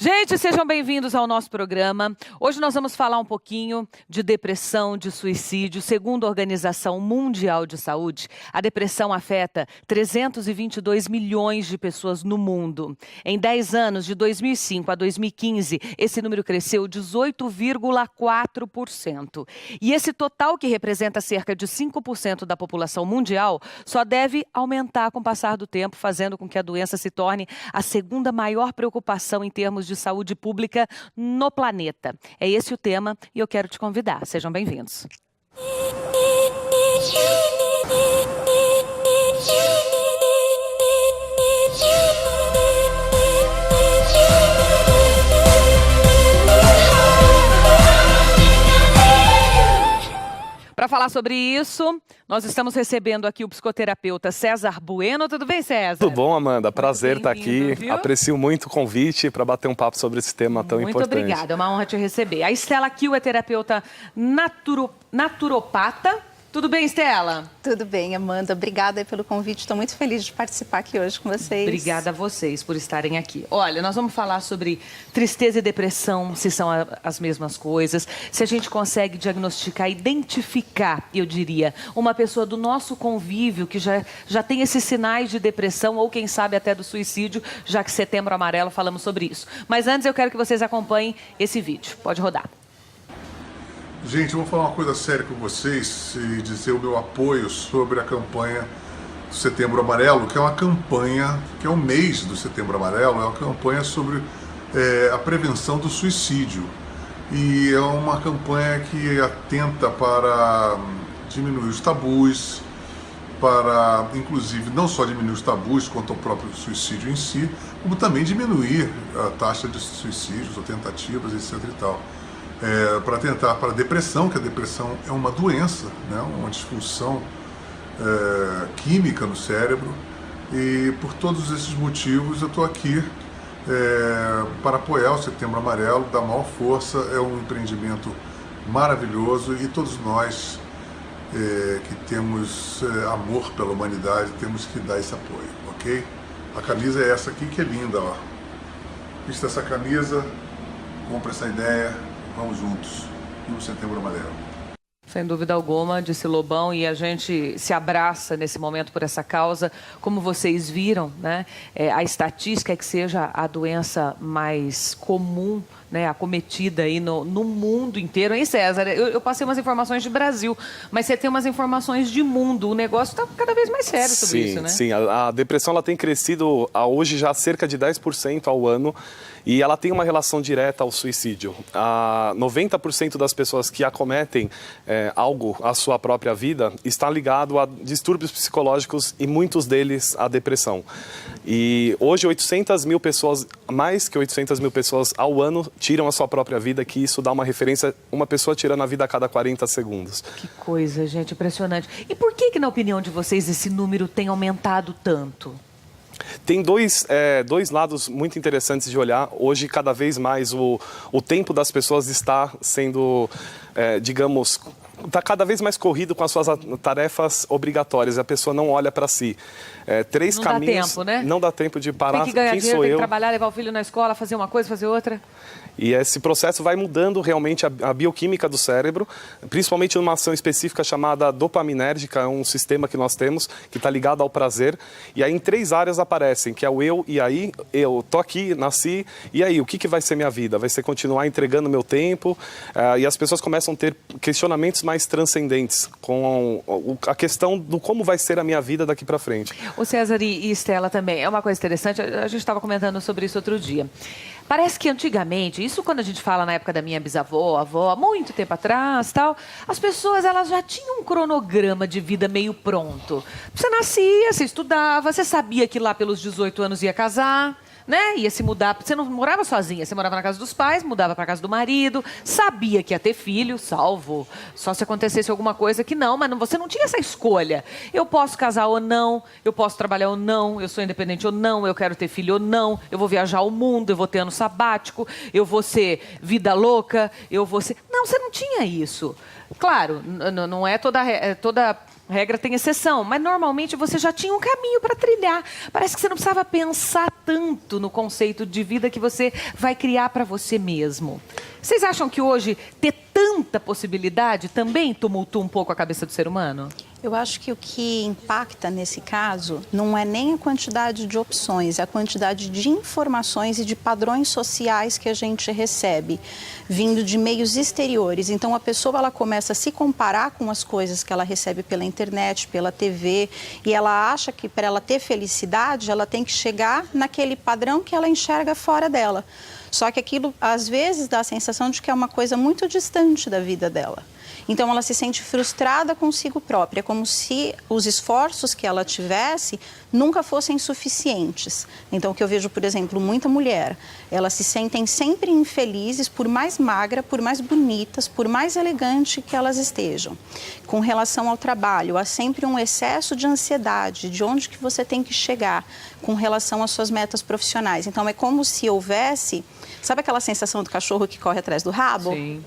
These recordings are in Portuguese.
Gente, sejam bem-vindos ao nosso programa. Hoje nós vamos falar um pouquinho de depressão, de suicídio. Segundo a Organização Mundial de Saúde, a depressão afeta 322 milhões de pessoas no mundo. Em 10 anos, de 2005 a 2015, esse número cresceu 18,4%. E esse total, que representa cerca de 5% da população mundial, só deve aumentar com o passar do tempo, fazendo com que a doença se torne a segunda maior preocupação em termos de saúde pública no planeta. É esse o tema e eu quero te convidar. Sejam bem-vindos. Para falar sobre isso, nós estamos recebendo aqui o psicoterapeuta César Bueno. Tudo bem, César? Tudo bom, Amanda? Prazer estar aqui. Viu? Aprecio muito o convite para bater um papo sobre esse tema tão importante. Muito obrigada, é uma honra te receber. A Estela Kiel é terapeuta naturopata. Tudo bem, Estela? Tudo bem, Amanda. Obrigada aí pelo convite. Estou muito feliz de participar aqui hoje com vocês. Obrigada a vocês por estarem aqui. Olha, nós vamos falar sobre tristeza e depressão, se são as mesmas coisas, se a gente consegue diagnosticar, identificar, eu diria, uma pessoa do nosso convívio que já tem esses sinais de depressão ou, quem sabe, até do suicídio, já que Setembro Amarelo falamos sobre isso. Mas antes eu quero que vocês acompanhem esse vídeo. Pode rodar. Gente, eu vou falar uma coisa séria com vocês e dizer o meu apoio sobre a campanha do Setembro Amarelo, que é uma campanha, que é o mês do Setembro Amarelo, é uma campanha sobre a prevenção do suicídio. E é uma campanha que atenta para diminuir os tabus, para, inclusive, não só diminuir os tabus quanto ao próprio suicídio em si, como também diminuir a taxa de suicídios ou tentativas, etc. e tal. Para tentar para a depressão, que a depressão é uma doença, né, uma disfunção química no cérebro, e por todos esses motivos eu estou aqui para apoiar o Setembro Amarelo, dar maior força. É um empreendimento maravilhoso e todos nós que temos amor pela humanidade temos que dar esse apoio, ok? A camisa é essa aqui, que é linda, ó. Vista essa camisa, compra essa ideia. Vamos juntos no Setembro Amarelo. Sem dúvida alguma, disse Lobão, e a gente se abraça nesse momento por essa causa. Como vocês viram, né, a estatística é que seja a doença mais comum, né, acometida aí no mundo inteiro. Hein, César? Eu passei umas informações de Brasil, mas você tem umas informações de mundo. O negócio está cada vez mais sério sobre isso, né? Sim, a depressão ela tem crescido hoje já cerca de 10% ao ano, e ela tem uma relação direta ao suicídio. 90% das pessoas que acometem algo à sua própria vida está ligado a distúrbios psicológicos, e muitos deles a depressão. E hoje 800 mil pessoas, mais que 800 mil pessoas ao ano tiram a sua própria vida, que isso dá uma referência, uma pessoa tirando a vida a cada 40 segundos. Que coisa, gente, impressionante. E por que, na opinião de vocês, esse número tem aumentado tanto? Tem dois lados muito interessantes de olhar. Hoje, cada vez mais, o tempo das pessoas está sendo, digamos, está cada vez mais corrido com as suas tarefas obrigatórias. A pessoa não olha para si. Três não caminhos. Dá tempo, né? Não dá tempo de parar. Tem que ganhar Quem dinheiro, sou tem eu? que trabalhar, levar o filho na escola, fazer uma coisa, fazer outra. E esse processo vai mudando realmente a bioquímica do cérebro, principalmente numa ação específica chamada dopaminérgica. É um sistema que nós temos que está ligado ao prazer. E aí em 3 áreas aparecem, que é o eu, e aí eu tô aqui, nasci, e aí o que vai ser minha vida? Vai ser continuar entregando meu tempo? E as pessoas começam a ter questionamentos mais transcendentes com a questão do como vai ser a minha vida daqui para frente. O César e Estela também, é uma coisa interessante, a gente estava comentando sobre isso outro dia. Parece que antigamente, isso quando a gente fala na época da minha bisavó, avó, muito tempo atrás, tal, as pessoas elas já tinham um cronograma de vida meio pronto. Você nascia, você estudava, você sabia que lá pelos 18 anos ia casar, né? Ia se mudar, você não morava sozinha, você morava na casa dos pais, mudava para casa do marido, sabia que ia ter filho, salvo só se acontecesse alguma coisa que não, mas você não tinha essa escolha. Eu posso casar ou não, eu posso trabalhar ou não, eu sou independente ou não, eu quero ter filho ou não, eu vou viajar ao mundo, eu vou ter ano sabático, eu vou ser vida louca, eu vou ser... Não, você não tinha isso. Claro, não é toda regra tem exceção, mas normalmente você já tinha um caminho para trilhar. Parece que você não precisava pensar tanto no conceito de vida que você vai criar para você mesmo. Vocês acham que hoje ter tanta possibilidade também tumultua um pouco a cabeça do ser humano? Eu acho que o que impacta nesse caso não é nem a quantidade de opções, é a quantidade de informações e de padrões sociais que a gente recebe, vindo de meios exteriores. Então, a pessoa ela começa a se comparar com as coisas que ela recebe pela internet, pela TV, e ela acha que para ela ter felicidade, ela tem que chegar naquele padrão que ela enxerga fora dela. Só que aquilo, às vezes, dá a sensação de que é uma coisa muito distante da vida dela. Então, ela se sente frustrada consigo própria, como se os esforços que ela tivesse nunca fossem suficientes. Então, o que eu vejo, por exemplo, muita mulher, elas se sentem sempre infelizes, por mais magra, por mais bonitas, por mais elegante que elas estejam. Com relação ao trabalho, há sempre um excesso de ansiedade, de onde que você tem que chegar com relação às suas metas profissionais. Então, é como se houvesse, sabe aquela sensação do cachorro que corre atrás do rabo? Sim.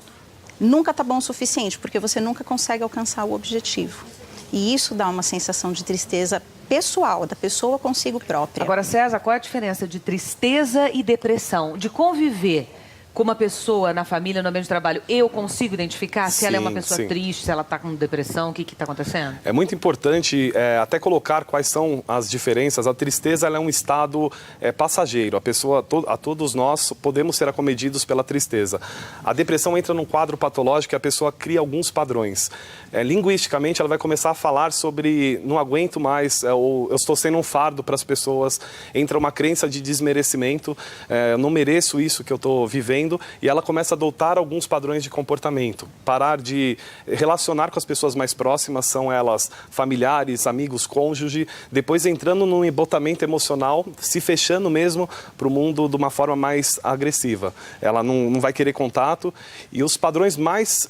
Nunca está bom o suficiente, porque você nunca consegue alcançar o objetivo. E isso dá uma sensação de tristeza pessoal, da pessoa consigo própria. Agora, César, qual é a diferença de tristeza e depressão? De conviver com uma pessoa na família, no ambiente de trabalho, eu consigo identificar se ela é uma pessoa triste, se ela está com depressão, o que está acontecendo? É muito importante até colocar quais são as diferenças. A tristeza ela é um estado passageiro. A pessoa, a todos nós, podemos ser acometidos pela tristeza. A depressão entra num quadro patológico e a pessoa cria alguns padrões. Linguisticamente, ela vai começar a falar sobre não aguento mais, ou eu estou sendo um fardo para as pessoas. Entra uma crença de desmerecimento, eu não mereço isso que eu estou vivendo. E ela começa a adotar alguns padrões de comportamento. Parar de relacionar com as pessoas mais próximas, são elas familiares, amigos, cônjuge, depois entrando num embotamento emocional, se fechando mesmo para o mundo de uma forma mais agressiva. Ela não vai querer contato. E os padrões mais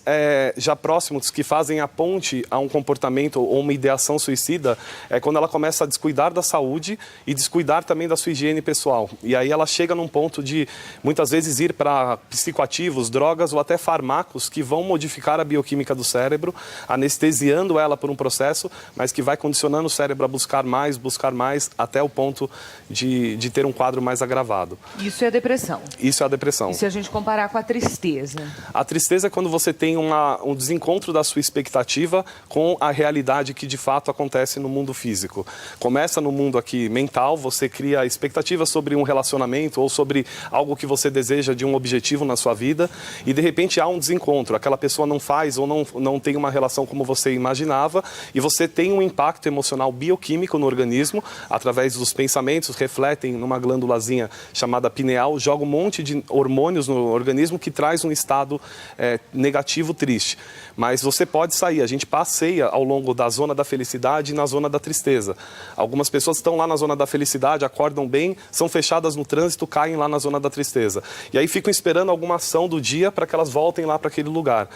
já próximos que fazem a ponte a um comportamento ou uma ideação suicida é quando ela começa a descuidar da saúde e descuidar também da sua higiene pessoal. E aí ela chega num ponto de, muitas vezes, ir para psicoativos, drogas ou até fármacos que vão modificar a bioquímica do cérebro, anestesiando ela por um processo, mas que vai condicionando o cérebro a buscar mais, até o ponto de ter um quadro mais agravado. Isso é a depressão. Isso é a depressão. E se a gente comparar com a tristeza? A tristeza é quando você tem um desencontro da sua expectativa com a realidade que de fato acontece no mundo físico. Começa no mundo aqui mental, você cria expectativas sobre um relacionamento ou sobre algo que você deseja de um objetivo na sua vida e de repente há um desencontro, aquela pessoa não faz ou não tem uma relação como você imaginava e você tem um impacto emocional bioquímico no organismo, através dos pensamentos, refletem numa glândulazinha chamada pineal, joga um monte de hormônios no organismo que traz um estado negativo, triste. Mas você pode sair, a gente passeia ao longo da zona da felicidade e na zona da tristeza. Algumas pessoas estão lá na zona da felicidade, acordam bem, são fechadas no trânsito, caem lá na zona da tristeza. E aí ficam esperando alguma ação do dia para que elas voltem lá para aquele lugar.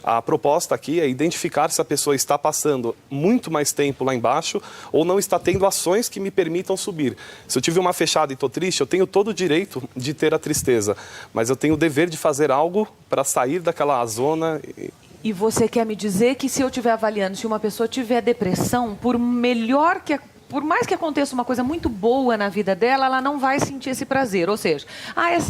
A proposta aqui é identificar se a pessoa está passando muito mais tempo lá embaixo ou não está tendo ações que me permitam subir. Se eu tive uma fechada e estou triste, eu tenho todo o direito de ter a tristeza, mas eu tenho o dever de fazer algo para sair daquela zona. E você quer me dizer que se eu estiver avaliando, se uma pessoa tiver depressão, por mais que aconteça uma coisa muito boa na vida dela, ela não vai sentir esse prazer. Ou seja,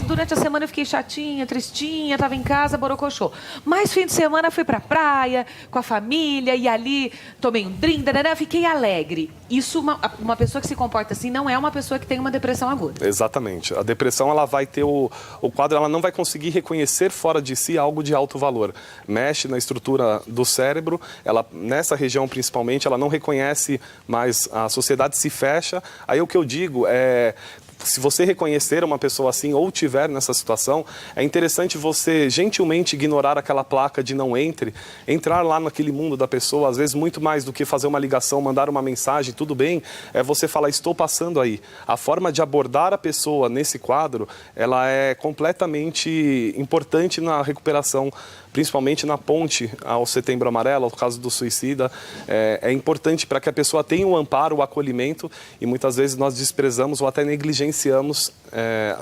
durante a semana eu fiquei chatinha, tristinha, estava em casa, borocochô. Mas fim de semana fui para a praia, com a família, e ali tomei um drink, fiquei alegre. Isso, uma pessoa que se comporta assim não é uma pessoa que tem uma depressão aguda. Exatamente. A depressão, ela vai ter o quadro, ela não vai conseguir reconhecer fora de si algo de alto valor. Mexe na estrutura do cérebro, ela, nessa região principalmente, ela não reconhece mais, a sociedade se fecha. Aí o que eu digo é, se você reconhecer uma pessoa assim ou tiver nessa situação, é interessante você gentilmente ignorar aquela placa de não entre, entrar lá naquele mundo da pessoa, às vezes muito mais do que fazer uma ligação, mandar uma mensagem, tudo bem, é você falar, estou passando aí. A forma de abordar a pessoa nesse quadro, ela é completamente importante na recuperação, principalmente na ponte ao Setembro Amarelo, ao caso do suicida. É importante para que a pessoa tenha o amparo, o acolhimento, e muitas vezes nós desprezamos ou até negligenciamos negligenciamos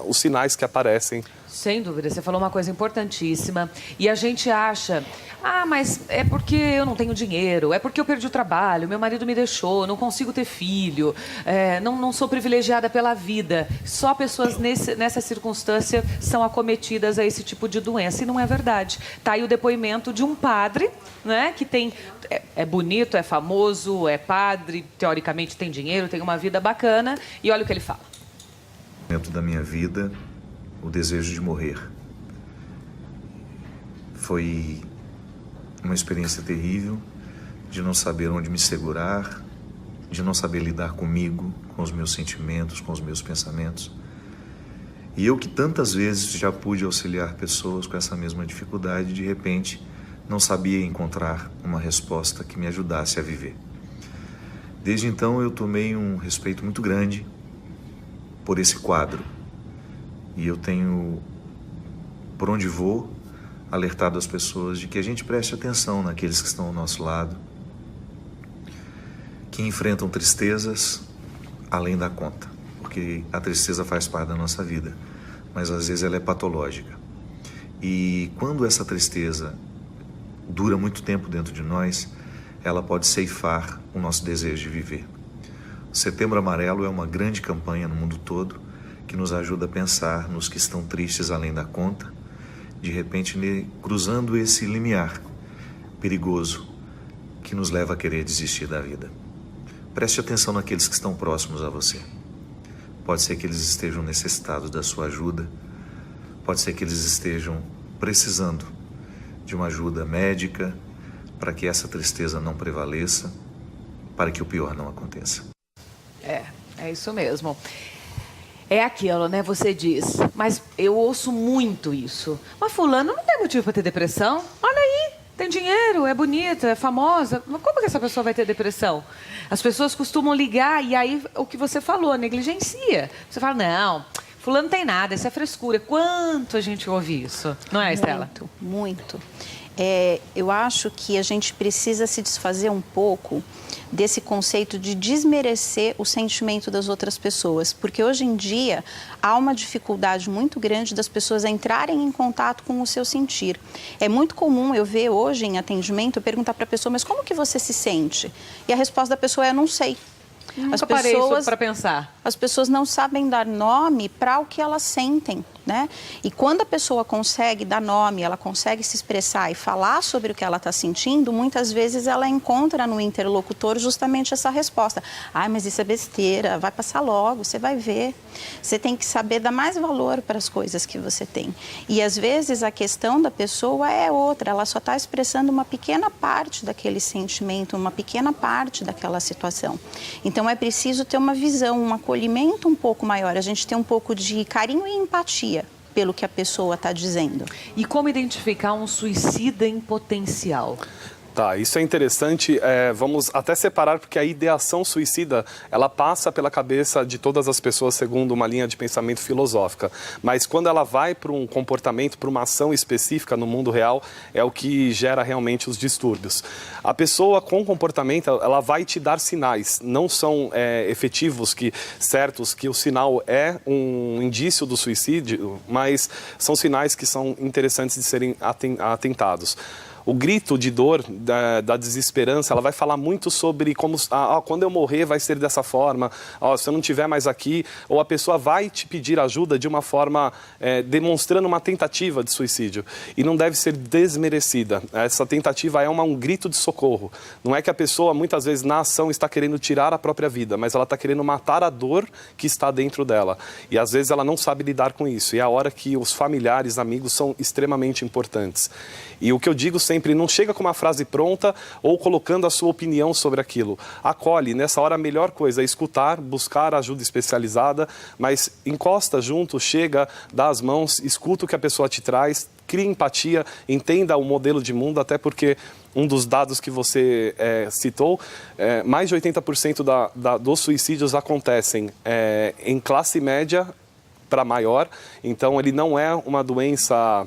os sinais que aparecem. Sem dúvida, você falou uma coisa importantíssima. E a gente acha, mas é porque eu não tenho dinheiro, é porque eu perdi o trabalho, meu marido me deixou, não consigo ter filho, não sou privilegiada pela vida. Só pessoas nessa circunstância são acometidas a esse tipo de doença. E não é verdade. Está aí o depoimento de um padre, né, que é bonito, é famoso, é padre, teoricamente tem dinheiro, tem uma vida bacana. E olha o que ele fala. Dentro da minha vida, o desejo de morrer. Foi uma experiência terrível, de não saber onde me segurar, de não saber lidar comigo, com os meus sentimentos, com os meus pensamentos. E eu que tantas vezes já pude auxiliar pessoas com essa mesma dificuldade, de repente não sabia encontrar uma resposta que me ajudasse a viver. Desde então eu tomei um respeito muito grande por esse quadro. E eu tenho, por onde vou, alertado as pessoas de que a gente preste atenção naqueles que estão ao nosso lado, que enfrentam tristezas além da conta, porque a tristeza faz parte da nossa vida, mas às vezes ela é patológica. E quando essa tristeza dura muito tempo dentro de nós, ela pode ceifar o nosso desejo de viver. O Setembro Amarelo é uma grande campanha no mundo todo, que nos ajuda a pensar nos que estão tristes além da conta, de repente cruzando esse limiar perigoso que nos leva a querer desistir da vida. Preste atenção naqueles que estão próximos a você. Pode ser que eles estejam necessitados da sua ajuda, pode ser que eles estejam precisando de uma ajuda médica para que essa tristeza não prevaleça, para que o pior não aconteça. É isso mesmo. É aquilo, né? Você diz, mas eu ouço muito isso. Mas fulano não tem motivo para ter depressão. Olha aí, tem dinheiro, é bonita, é famosa. Mas como que essa pessoa vai ter depressão? As pessoas costumam ligar e aí o que você falou, negligencia. Você fala, não, fulano não tem nada, isso é frescura. Quanto a gente ouve isso, não é, Estela? Muito, muito. Eu acho que a gente precisa se desfazer um pouco desse conceito de desmerecer o sentimento das outras pessoas, porque hoje em dia há uma dificuldade muito grande das pessoas entrarem em contato com o seu sentir. É muito comum eu ver hoje em atendimento, eu perguntar para a pessoa, mas como que você se sente? E a resposta da pessoa é, não sei. Nunca parei para pensar. As pessoas não sabem dar nome para o que elas sentem, né? E quando a pessoa consegue dar nome, ela consegue se expressar e falar sobre o que ela está sentindo, muitas vezes ela encontra no interlocutor justamente essa resposta. Mas isso é besteira, vai passar logo, você vai ver. Você tem que saber dar mais valor para as coisas que você tem. E às vezes a questão da pessoa é outra, ela só está expressando uma pequena parte daquele sentimento, uma pequena parte daquela situação. Então é preciso ter uma visão, um acolhimento um pouco maior, a gente ter um pouco de carinho e empatia pelo que a pessoa está dizendo. E como identificar um suicida em potencial? Tá, isso é interessante. Vamos até separar, porque a ideação suicida, ela passa pela cabeça de todas as pessoas segundo uma linha de pensamento filosófica. Mas quando ela vai para um comportamento, para uma ação específica no mundo real, é o que gera realmente os distúrbios. A pessoa com comportamento, ela vai te dar sinais. Não são efetivos, certos, que o sinal é um indício do suicídio, mas são sinais que são interessantes de serem atentados. O grito de dor, da desesperança, ela vai falar muito sobre como, quando eu morrer vai ser dessa forma, se eu não estiver mais aqui, ou a pessoa vai te pedir ajuda de uma forma demonstrando uma tentativa de suicídio. E não deve ser desmerecida. Essa tentativa é um grito de socorro. Não é que a pessoa, muitas vezes, na ação, está querendo tirar a própria vida, mas ela está querendo matar a dor que está dentro dela. E, às vezes, ela não sabe lidar com isso. E é a hora que os familiares, amigos, são extremamente importantes. E o que eu digo sempre, não chega com uma frase pronta ou colocando a sua opinião sobre aquilo. Acolhe. Nessa hora, a melhor coisa é escutar, buscar ajuda especializada, mas encosta junto, chega, dá as mãos, escuta o que a pessoa te traz, cria empatia, entenda o modelo de mundo, até porque um dos dados que você citou, mais de 80% dos suicídios acontecem em classe média para maior, então ele não é uma doença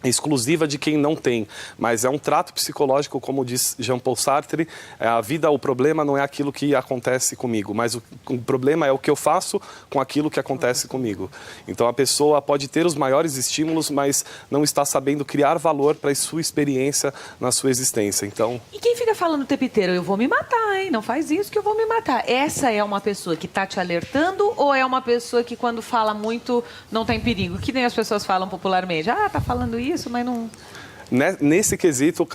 exclusiva de quem não tem, mas é um trato psicológico, como diz Jean-Paul Sartre, a vida, o problema não é aquilo que acontece comigo, mas o problema é o que eu faço com aquilo que acontece comigo. Então a pessoa pode ter os maiores estímulos, mas não está sabendo criar valor para a sua experiência na sua existência. Então... E quem fica falando o tempo inteiro, eu vou me matar, hein? Não faz isso que eu vou me matar. Essa é uma pessoa que está te alertando ou é uma pessoa que quando fala muito não está em perigo? Que nem as pessoas falam popularmente. Ah, tá falando isso, mas não... Nesse quesito,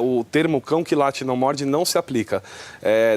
o termo cão que late não morde não se aplica.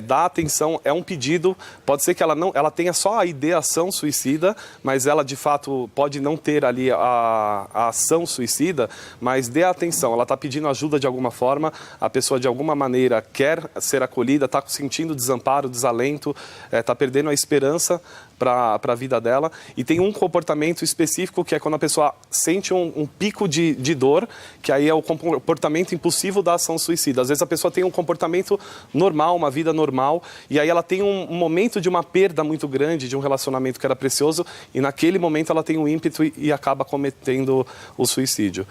Dar atenção é um pedido, pode ser que ela tenha só a ideação suicida, mas ela de fato pode não ter ali a ação suicida, mas dê atenção, ela está pedindo ajuda de alguma forma, a pessoa de alguma maneira quer ser acolhida, está sentindo desamparo, desalento, está perdendo a esperança para a vida dela, e tem um comportamento específico que é quando a pessoa sente um pico de dor, que aí é o comportamento impulsivo da ação suicida. Às vezes a pessoa tem um comportamento normal, uma vida normal, e aí ela tem um momento de uma perda muito grande de um relacionamento que era precioso, e naquele momento ela tem um ímpeto e acaba cometendo o suicídio.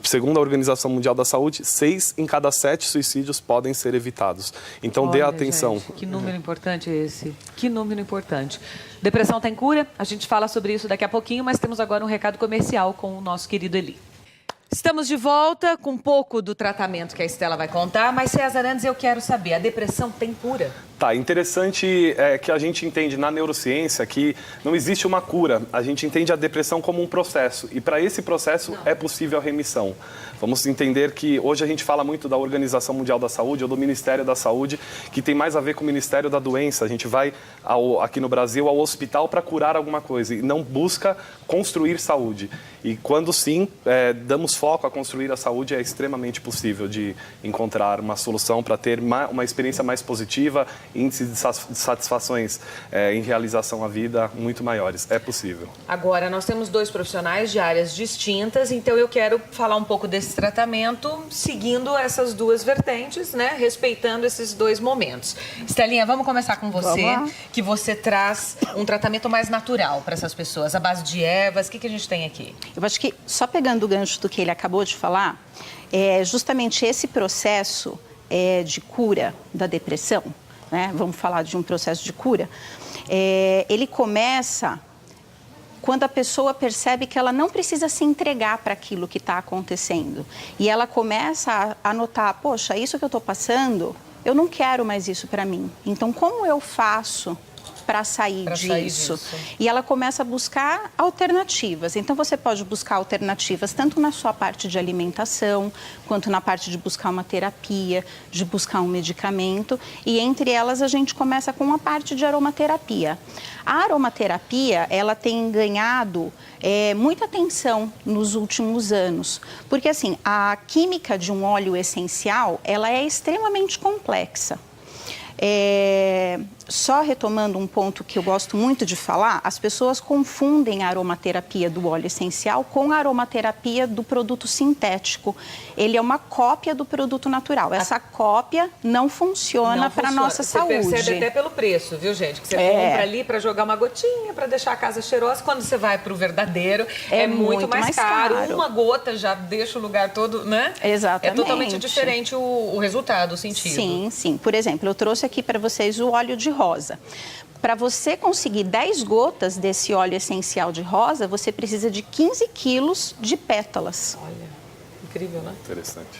Segundo a Organização Mundial da Saúde, 6 em cada 7 suicídios podem ser evitados. Então, dê atenção. Gente, que número importante esse. Que número importante. Depressão tem cura? A gente fala sobre isso daqui a pouquinho, mas temos agora um recado comercial com o nosso querido Eli. Estamos de volta com um pouco do tratamento que a Estela vai contar, mas César, antes eu quero saber, a depressão tem cura? Tá, interessante que a gente entende na neurociência que não existe uma cura. A gente entende a depressão como um processo e para esse processo é possível a remissão. Vamos entender que hoje a gente fala muito da Organização Mundial da Saúde ou do Ministério da Saúde, que tem mais a ver com o Ministério da Doença. A gente vai aqui no Brasil ao hospital para curar alguma coisa e não busca construir saúde. E quando sim, damos foco a construir a saúde, é extremamente possível de encontrar uma solução para ter uma experiência mais positiva, índices de satisfações em realização à vida muito maiores. É possível. Agora, nós temos 2 profissionais de áreas distintas, então eu quero falar um pouco desse tratamento seguindo essas 2 vertentes, né? Respeitando esses 2 momentos. Estelinha, vamos começar com você, que você traz um tratamento mais natural para essas pessoas, à base de ervas. O que a gente tem aqui? Eu acho que, só pegando o gancho do que ele acabou de falar, justamente esse processo de cura da depressão, né? Vamos falar de um processo de cura, ele começa quando a pessoa percebe que ela não precisa se entregar para aquilo que está acontecendo. E ela começa a notar, poxa, isso que eu estou passando, eu não quero mais isso para mim. Então, como eu faço para sair disso? E ela começa a buscar alternativas. Então, você pode buscar alternativas tanto na sua parte de alimentação, quanto na parte de buscar uma terapia, de buscar um medicamento. E entre elas, a gente começa com a parte de aromaterapia. A aromaterapia, ela tem ganhado muita atenção nos últimos anos. Porque, assim, a química de um óleo essencial, ela é extremamente complexa. Só retomando um ponto que eu gosto muito de falar, as pessoas confundem a aromaterapia do óleo essencial com a aromaterapia do produto sintético. Ele é uma cópia do produto natural. Essa cópia não funciona para a nossa saúde. Você percebe até pelo preço, viu, gente? Que você compra ali para jogar uma gotinha, para deixar a casa cheirosa. Quando você vai para o verdadeiro, é muito mais caro. Uma gota já deixa o lugar todo, né? Exatamente. É totalmente diferente o resultado, o sentido. Sim, sim. Por exemplo, eu trouxe aqui para vocês o óleo de rosa. Para você conseguir 10 gotas desse óleo essencial de rosa, você precisa de 15 quilos de pétalas. Olha, incrível, né? Interessante.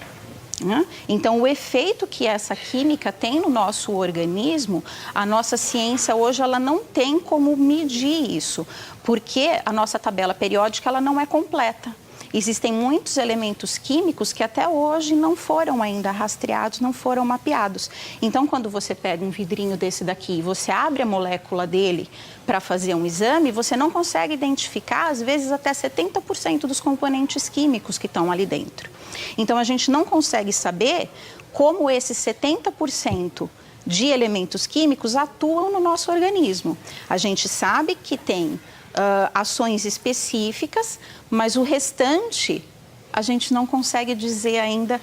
Então, o efeito que essa química tem no nosso organismo, a nossa ciência hoje ela não tem como medir isso, porque a nossa tabela periódica ela não é completa. Existem muitos elementos químicos que até hoje não foram ainda rastreados, não foram mapeados. Então, quando você pega um vidrinho desse daqui e você abre a molécula dele para fazer um exame, você não consegue identificar, às vezes, até 70% dos componentes químicos que estão ali dentro. Então, a gente não consegue saber como esses 70% de elementos químicos atuam no nosso organismo. A gente sabe que tem ações específicas, mas o restante a gente não consegue dizer ainda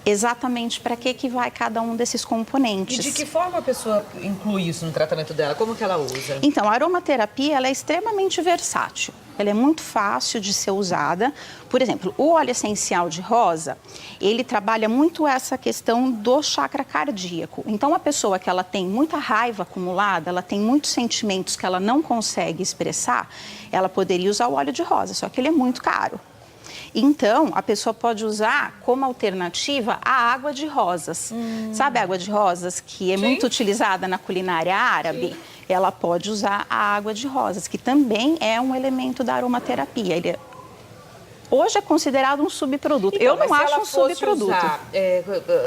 exatamente para que vai cada um desses componentes. E de que forma a pessoa inclui isso no tratamento dela? Como que ela usa? Então, a aromaterapia ela é extremamente versátil. Ela é muito fácil de ser usada. Por exemplo, o óleo essencial de rosa, ele trabalha muito essa questão do chakra cardíaco. Então, a pessoa que ela tem muita raiva acumulada, ela tem muitos sentimentos que ela não consegue expressar, ela poderia usar o óleo de rosa, só que ele é muito caro. Então, a pessoa pode usar como alternativa a água de rosas. Sabe a água de rosas, que é muito utilizada na culinária árabe? Sim. Ela pode usar a água de rosas, que também é um elemento da aromaterapia. Ele hoje é considerado um subproduto. Então, eu não acho um subproduto. Usar,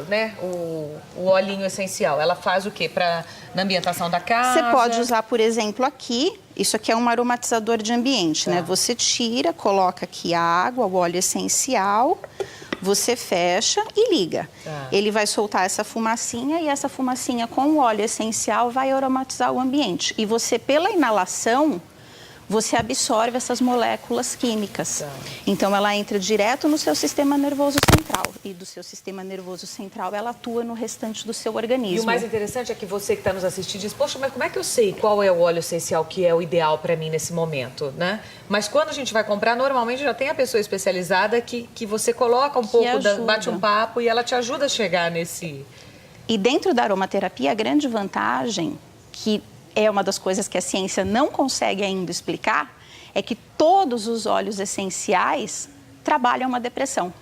né, o olhinho essencial, ela faz o quê? Na ambientação da casa? Você pode usar, por exemplo, aqui. Isso aqui é um aromatizador de ambiente, né? Você tira, coloca aqui a água, o óleo essencial, você fecha e liga. Ele vai soltar essa fumacinha e essa fumacinha com o óleo essencial vai aromatizar o ambiente. E você, pela inalação, você absorve essas moléculas químicas. Então, ela entra direto no seu sistema nervoso central. E do seu sistema nervoso central, ela atua no restante do seu organismo. E o mais interessante é que você que está nos assistindo diz, poxa, mas como é que eu sei qual é o óleo essencial que é o ideal para mim nesse momento, né? Mas quando a gente vai comprar, normalmente já tem a pessoa especializada que você coloca um pouco, bate um papo e ela te ajuda a chegar nesse... E dentro da aromaterapia, a grande vantagem que é uma das coisas que a ciência não consegue ainda explicar, é que todos os óleos essenciais trabalham uma depressão.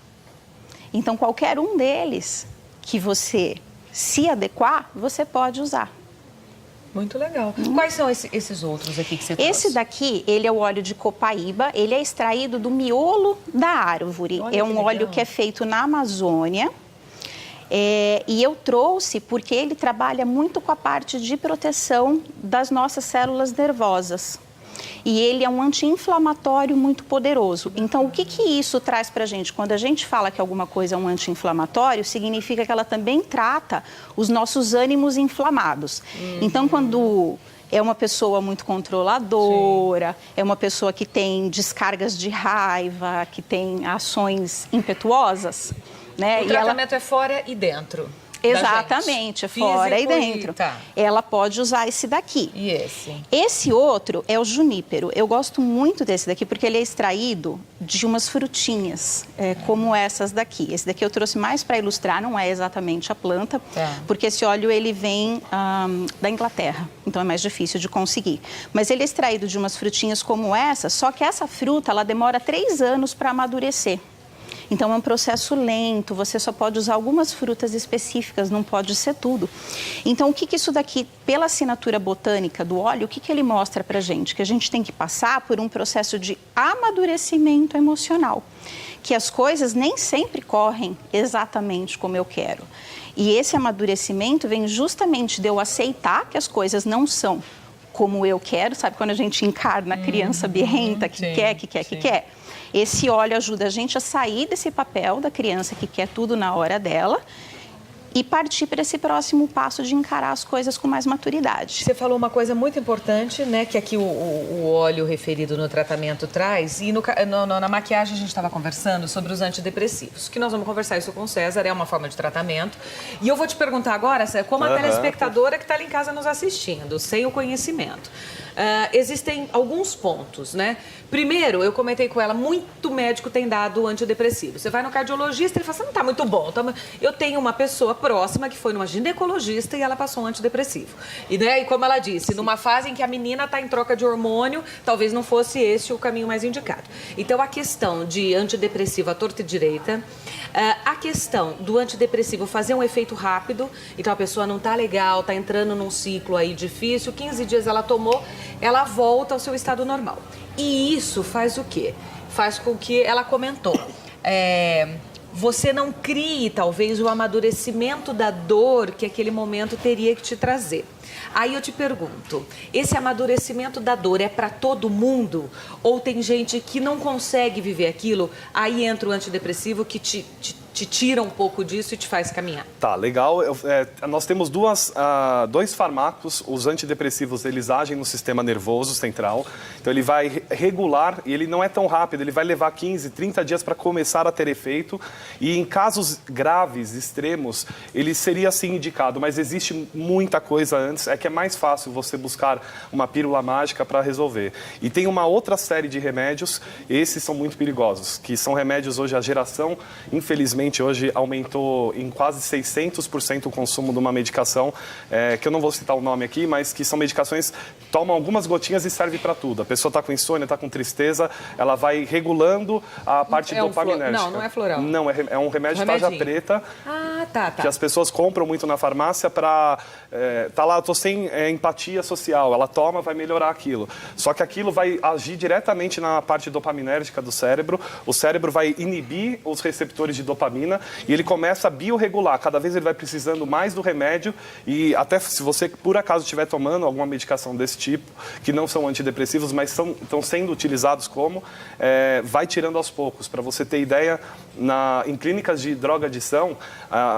Então, qualquer um deles que você se adequar, você pode usar. Muito legal. Quais são esses outros aqui que você trouxe? Esse daqui, ele é o óleo de copaíba, ele é extraído do miolo da árvore. Olha, é um óleo que é feito na Amazônia. E eu trouxe porque ele trabalha muito com a parte de proteção das nossas células nervosas. E ele é um anti-inflamatório muito poderoso. Então, o que isso traz para a gente? Quando a gente fala que alguma coisa é um anti-inflamatório, significa que ela também trata os nossos ânimos inflamados. Então, quando é uma pessoa muito controladora, é uma pessoa que tem descargas de raiva, que tem ações impetuosas, né? O tratamento é fora e dentro. Exatamente, é fora e dentro. Ela pode usar esse daqui. E esse? Esse outro é o junípero. Eu gosto muito desse daqui porque ele é extraído de umas frutinhas, como essas daqui. Esse daqui eu trouxe mais para ilustrar, não é exatamente a planta, porque esse óleo ele vem da Inglaterra, então é mais difícil de conseguir. Mas ele é extraído de umas frutinhas como essa, só que essa fruta ela demora 3 anos para amadurecer. Então, é um processo lento, você só pode usar algumas frutas específicas, não pode ser tudo. Então, o que isso daqui, pela assinatura botânica do óleo, o que ele mostra pra gente? Que a gente tem que passar por um processo de amadurecimento emocional. Que as coisas nem sempre correm exatamente como eu quero. E esse amadurecimento vem justamente de eu aceitar que as coisas não são como eu quero, sabe? Quando a gente encarna a criança birrenta, que quer. Esse óleo ajuda a gente a sair desse papel da criança que quer tudo na hora dela e partir para esse próximo passo de encarar as coisas com mais maturidade. Você falou uma coisa muito importante, né, que aqui o óleo referido no tratamento traz, e na maquiagem a gente estava conversando sobre os antidepressivos, que nós vamos conversar isso com o César, é uma forma de tratamento. E eu vou te perguntar agora, César, como a telespectadora que está ali em casa nos assistindo, sem o conhecimento. Existem alguns pontos, né? Primeiro, eu comentei com ela, muito médico tem dado antidepressivo. Você vai no cardiologista e ele fala assim, não tá muito bom. Eu tenho uma pessoa próxima que foi numa ginecologista e ela passou um antidepressivo. E como ela disse, numa fase em que a menina está em troca de hormônio, talvez não fosse esse o caminho mais indicado. Então, a questão de antidepressivo à torta e direita, a questão do antidepressivo fazer um efeito rápido, então a pessoa não tá legal, tá entrando num ciclo aí difícil, 15 dias ela tomou, ela volta ao seu estado normal. E isso faz o quê? Faz com que, ela comentou, você não crie, talvez, o amadurecimento da dor que aquele momento teria que te trazer. Aí eu te pergunto, esse amadurecimento da dor é para todo mundo? Ou tem gente que não consegue viver aquilo, aí entra o antidepressivo que te tira um pouco disso e te faz caminhar? Tá, legal. Nós temos dois fármacos, os antidepressivos, eles agem no sistema nervoso central, então ele vai regular, e ele não é tão rápido, ele vai levar 15, 30 dias para começar a ter efeito, e em casos graves, extremos, ele seria sim indicado, mas existe muita coisa antes, é que é mais fácil você buscar uma pílula mágica para resolver. E tem uma outra série de remédios, esses são muito perigosos, que são remédios hoje, a geração, infelizmente, hoje aumentou em quase 600% o consumo de uma medicação, que eu não vou citar o nome aqui, mas que são medicações, tomam algumas gotinhas e serve para tudo. A pessoa está com insônia, está com tristeza, ela vai regulando a parte dopaminérgica. Não, não é floral. Não, é um remédio de tarja preta, tá. que as pessoas compram muito na farmácia para... tá lá, eu estou sem empatia social, ela toma, vai melhorar aquilo. Só que aquilo vai agir diretamente na parte dopaminérgica do cérebro, o cérebro vai inibir os receptores de dopamina, e ele começa a biorregular. Cada vez ele vai precisando mais do remédio, e até se você, por acaso, estiver tomando alguma medicação desse tipo, que não são antidepressivos, mas estão sendo utilizados como, vai tirando aos poucos. Para você ter ideia, em clínicas de droga-adição,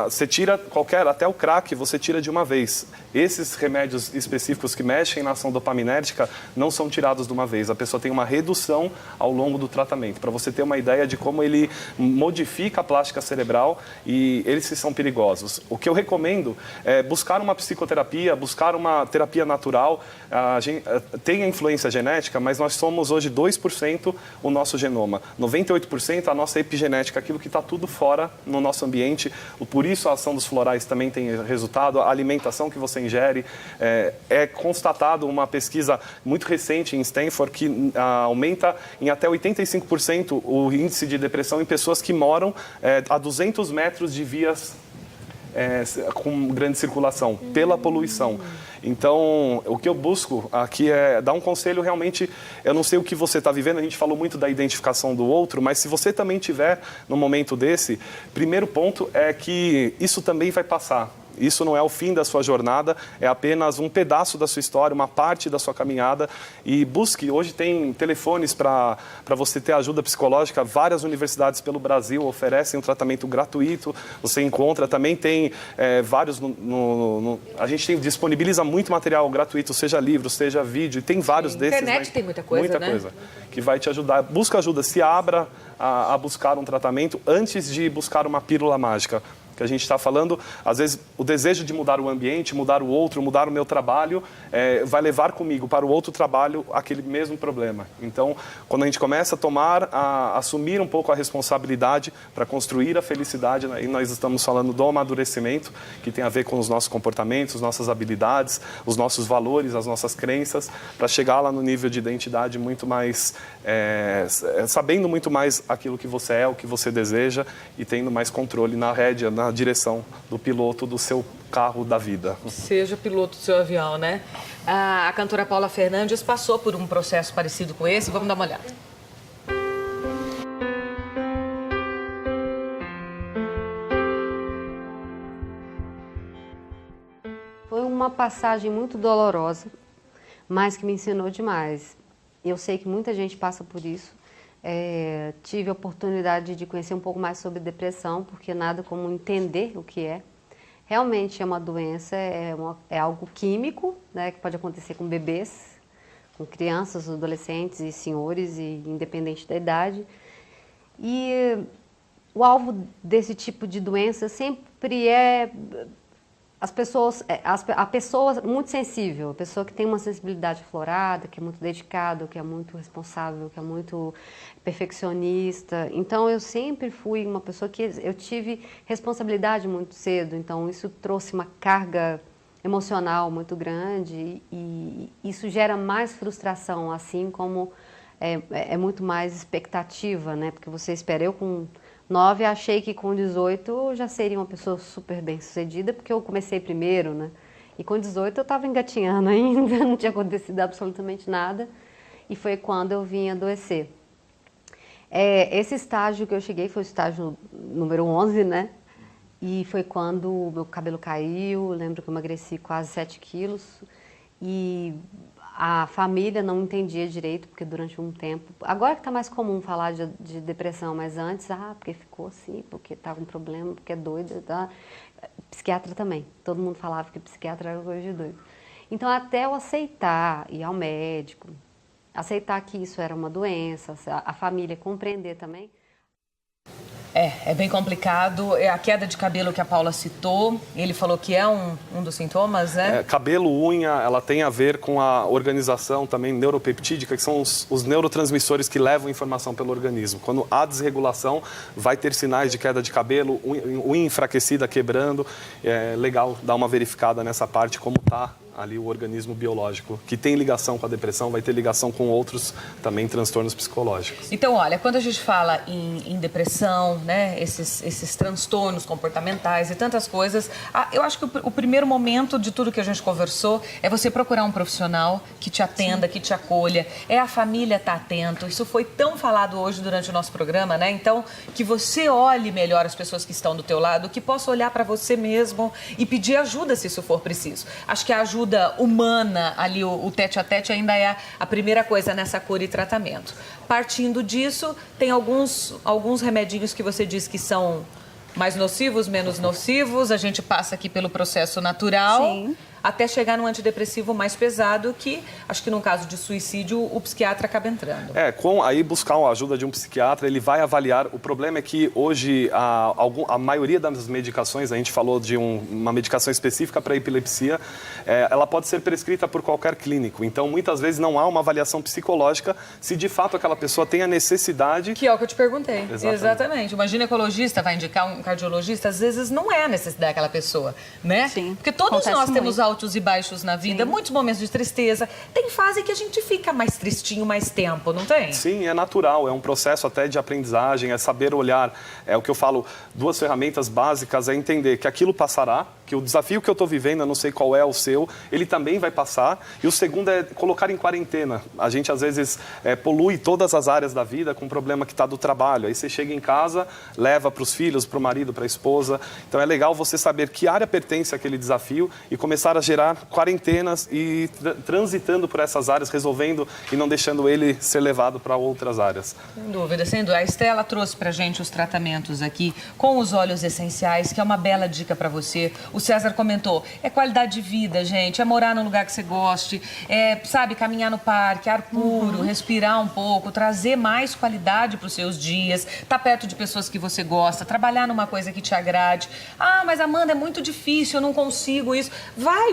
você tira até o crack, você tira de uma vez. Esses remédios específicos que mexem na ação dopaminérgica não são tirados de uma vez. A pessoa tem uma redução ao longo do tratamento, para você ter uma ideia de como ele modifica a plástica cerebral, e eles são perigosos. O que eu recomendo é buscar uma psicoterapia, buscar uma terapia natural. Tem a influência genética, mas nós somos hoje 2% o nosso genoma. 98% a nossa epigenética, aquilo que está tudo fora no nosso ambiente. Por isso a ação dos florais também tem resultado, a alimentação que você ingere. É constatado uma pesquisa muito recente em Stanford que aumenta em até 85% o índice de depressão em pessoas que moram a 200 metros de vias com grande circulação, pela poluição. Então, o que eu busco aqui é dar um conselho realmente. Eu não sei o que você está vivendo, a gente falou muito da identificação do outro, mas se você também tiver no momento desse, primeiro ponto é que isso também vai passar. Isso não é o fim da sua jornada, é apenas um pedaço da sua história, uma parte da sua caminhada. E busque, hoje tem telefones para você ter ajuda psicológica. Várias universidades pelo Brasil oferecem um tratamento gratuito, você encontra. Também tem vários, a gente disponibiliza muito material gratuito, seja livro, seja vídeo, e tem vários desses. Internet tem muita coisa, muita coisa que vai te ajudar. Busca ajuda, se abra a buscar um tratamento antes de buscar uma pílula mágica. Que a gente está falando, às vezes o desejo de mudar o ambiente, mudar o outro, mudar o meu trabalho, vai levar comigo para o outro trabalho aquele mesmo problema. Então, quando a gente começa a assumir um pouco a responsabilidade para construir a felicidade, né, e nós estamos falando do amadurecimento, que tem a ver com os nossos comportamentos, nossas habilidades, os nossos valores, as nossas crenças, para chegar lá no nível de identidade muito mais, sabendo muito mais aquilo que você é, o que você deseja, e tendo mais controle na rédea, na direção do piloto do seu carro da vida. Seja piloto do seu avião, né? A cantora Paula Fernandes passou por um processo parecido com esse. Vamos dar uma olhada. Foi uma passagem muito dolorosa, mas que me ensinou demais. Eu sei que muita gente passa por isso. Tive a oportunidade de conhecer um pouco mais sobre depressão, porque nada como entender o que é. Realmente é uma doença, é algo químico, né, que pode acontecer com bebês, com crianças, adolescentes e senhores, e independente da idade. E o alvo desse tipo de doença sempre é a pessoa muito sensível, a pessoa que tem uma sensibilidade aflorada, que é muito dedicada, que é muito responsável, que é muito perfeccionista. Então, eu sempre fui uma pessoa que eu tive responsabilidade muito cedo, então isso trouxe uma carga emocional muito grande e isso gera mais frustração, assim como é muito mais expectativa, né? Porque você espera. Eu com 9 achei que com 18 eu já seria uma pessoa super bem sucedida, porque eu comecei primeiro, né? E com 18 eu estava engatinhando ainda, não tinha acontecido absolutamente nada, e foi quando eu vim adoecer. Esse estágio que eu cheguei foi o estágio número 11, né? E foi quando o meu cabelo caiu, lembro que eu emagreci quase 7 quilos e a família não entendia direito, porque durante um tempo... Agora que está mais comum falar de depressão, mas antes, porque ficou assim, porque está com problema, porque é doida, tá? Psiquiatra também, todo mundo falava que psiquiatra era coisa de doido. Então, até eu aceitar, ir ao médico, aceitar que isso era uma doença, a família compreender também... É bem complicado. É a queda de cabelo que a Paula citou. Ele falou que é um dos sintomas, né? Cabelo, unha, ela tem a ver com a organização também neuropeptídica, que são os neurotransmissores que levam informação pelo organismo. Quando há desregulação, vai ter sinais de queda de cabelo, unha enfraquecida, quebrando. É legal dar uma verificada nessa parte, como está ali o organismo biológico, que tem ligação com a depressão, vai ter ligação com outros também transtornos psicológicos. Então, olha, quando a gente fala em depressão, né, esses transtornos comportamentais e tantas coisas, eu acho que o primeiro momento de tudo que a gente conversou é você procurar um profissional que te atenda, que te acolha, a família estar atento. Isso foi tão falado hoje durante o nosso programa, né? Então, que você olhe melhor as pessoas que estão do teu lado, que possa olhar para você mesmo e pedir ajuda se isso for preciso. Acho que a ajuda humana, ali o tete-a-tete ainda é a primeira coisa nessa cura e tratamento. Partindo disso, tem alguns remedinhos que você diz que são mais nocivos, menos nocivos. A gente passa aqui pelo processo natural. Sim. Até chegar num antidepressivo mais pesado que, acho que no caso de suicídio, o psiquiatra acaba entrando. Aí buscar a ajuda de um psiquiatra, ele vai avaliar. O problema é que hoje a maioria das medicações, a gente falou de uma medicação específica para epilepsia, ela pode ser prescrita por qualquer clínico. Então, muitas vezes não há uma avaliação psicológica se de fato aquela pessoa tem a necessidade... Que é o que eu te perguntei. Exatamente. Uma ginecologista vai indicar um cardiologista, às vezes não é a necessidade daquela pessoa, né? Sim. Porque todos Acontece nós temos muito. altos e baixos na vida, muitos momentos de tristeza. Tem fase que a gente fica mais tristinho mais tempo, não tem? Sim, é natural, é um processo até de aprendizagem, é saber olhar. É o que eu falo, 2 ferramentas básicas é entender que aquilo passará, que o desafio que eu estou vivendo, eu não sei qual é o seu, ele também vai passar. E o segundo é colocar em quarentena. A gente, às vezes, polui todas as áreas da vida com um problema que está do trabalho. Aí você chega em casa, leva para os filhos, para o marido, para a esposa. Então, é legal você saber que área pertence àquele desafio e começar a gerar quarentenas e transitando por essas áreas, resolvendo e não deixando ele ser levado para outras áreas. Sem dúvida, sem dúvida. A Estela trouxe para a gente os tratamentos aqui com os óleos essenciais, que é uma bela dica para você. O César comentou, é qualidade de vida, gente, é morar num lugar que você goste, sabe, caminhar no parque, ar puro, respirar um pouco, trazer mais qualidade para os seus dias, estar perto de pessoas que você gosta, trabalhar numa coisa que te agrade. Mas Amanda, é muito difícil, eu não consigo isso. Vai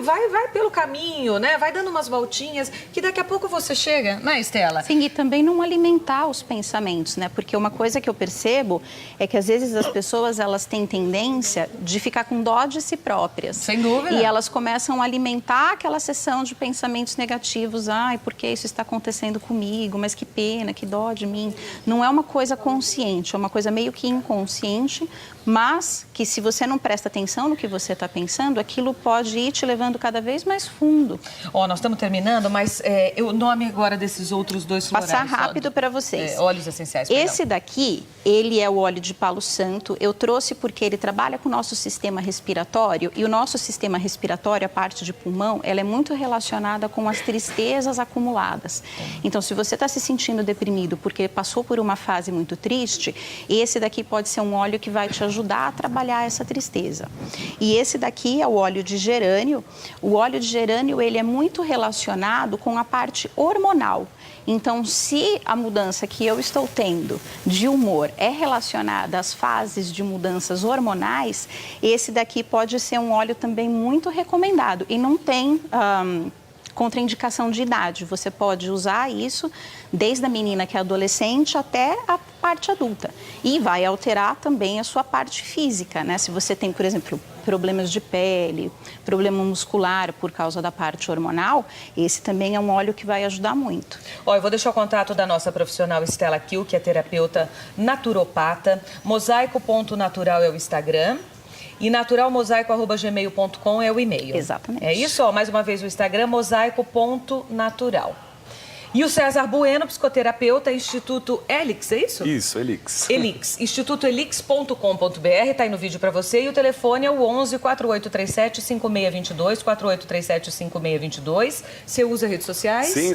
pelo caminho, né? Vai dando umas voltinhas, que daqui a pouco você chega, né, Estela? Sim, e também não alimentar os pensamentos, né? Porque uma coisa que eu percebo é que às vezes as pessoas, elas têm tendência de ficar com dó de si próprias. Sem dúvida. E elas começam a alimentar aquela sessão de pensamentos negativos. Por que isso está acontecendo comigo? Mas que pena, que dó de mim. Não é uma coisa consciente, é uma coisa meio que inconsciente, mas que se você não presta atenção no que você está pensando, aquilo pode ir te levando cada vez mais fundo. Nós estamos terminando, mas o nome agora desses outros 2 florais. Passar rápido para vocês. Óleos essenciais, perdão. Esse daqui, ele é o óleo de palo santo. Eu trouxe porque ele trabalha com o nosso sistema respiratório e o nosso sistema respiratório, a parte de pulmão, ela é muito relacionada com as tristezas acumuladas. Então, se você está se sentindo deprimido porque passou por uma fase muito triste, esse daqui pode ser um óleo que vai te ajudar a trabalhar essa tristeza. E esse daqui é o óleo de gerânio. O óleo de gerânio, ele é muito relacionado com a parte hormonal. Então, se a mudança que eu estou tendo de humor é relacionada às fases de mudanças hormonais, esse daqui pode ser um óleo também muito recomendado. E não tem contraindicação de idade. Você pode usar isso desde a menina que é adolescente até a parte adulta. E vai alterar também a sua parte física, né? Se você tem, por exemplo, problemas de pele, problema muscular por causa da parte hormonal, esse também é um óleo que vai ajudar muito. Eu vou deixar o contato da nossa profissional Estela Kiel, que é terapeuta naturopata. Mosaico.natural é o Instagram. E naturalmosaico@gmail.com é o e-mail. Exatamente. É isso? Mais uma vez o Instagram, mosaico.natural. E o César Bueno, psicoterapeuta, Instituto Elix, é isso? Isso, Elix. Elix, institutoelix.com.br, tá aí no vídeo para você. E o telefone é o 11 4837 5622, 4837 5622. Você usa redes sociais? Sim,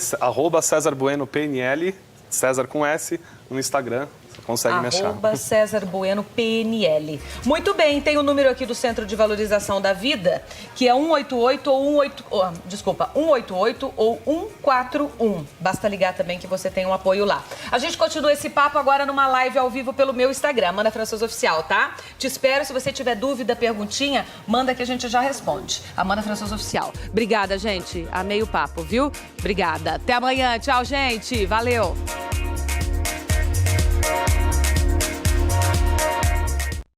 @César Bueno PNL, César com S, no Instagram. Você consegue me achar. César Bueno PNL. Muito bem, tem o número aqui do Centro de Valorização da Vida, que é 188 ou 188 ou 141. Basta ligar também que você tem um apoio lá. A gente continua esse papo agora numa live ao vivo pelo meu Instagram, Amanda Françoso Oficial, tá? Te espero, se você tiver dúvida, perguntinha, manda que a gente já responde. Amanda Françoso Oficial. Obrigada, gente. Amei o papo, viu? Obrigada. Até amanhã. Tchau, gente. Valeu.